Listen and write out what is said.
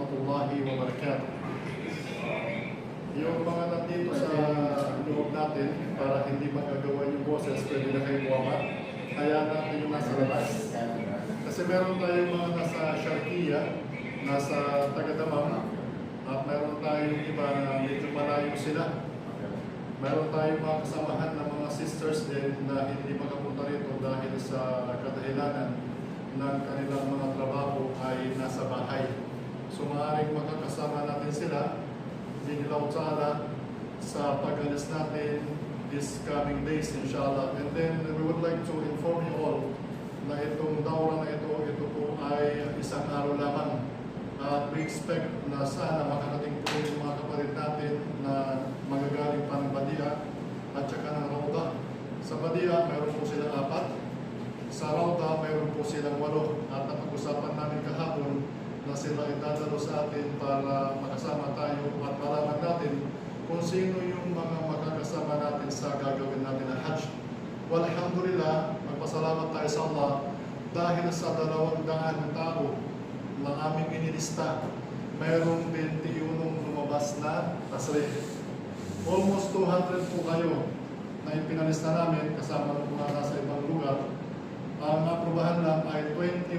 warahmatullahi wabarakatuh. Yung mga nandito sa loob natin, para hindi magagawa yung boses, pwede na kayo buwamat. Kaya natin yung nasa labas. Kasi meron tayong mga nasa Sharqiya, nasa Tagadamam, at meron tayong iba na medyo malayo sila. Meron tayong mga kasamahan ng mga sisters din na hindi makapunta rito dahil sa kadahilanan ng kanilang mga trabaho ay nasa bahay. So maaaring makakasama natin sila, binilaw ta'ala, sa pag-alis natin this coming days, inshallah. And then we would like to inform you all na itong dawra na ito po ay isang araw lamang. At we expect na sana makarating po yung mga kapatid natin na magagaling pa ng Badia at saka ng Rauda. Sa Badia, mayroon po silang 4. Sa Rauda, mayroon po silang 8. At napag-usapan namin kahapon na sila itadalo sa atin para makasama tayo at malaman natin kung sino yung mga makakasama natin sa gagawin natin na Hajj. Walhamdulillah, magpasalamat tayo sa Allah dahil sa 200 tao na aming inilista, mayroong 21 lumabas na tasrih. Almost 200 po kayo na ipinalista namin kasama ng mga nasa ibang lugar. Ang aprobahan lang ay 21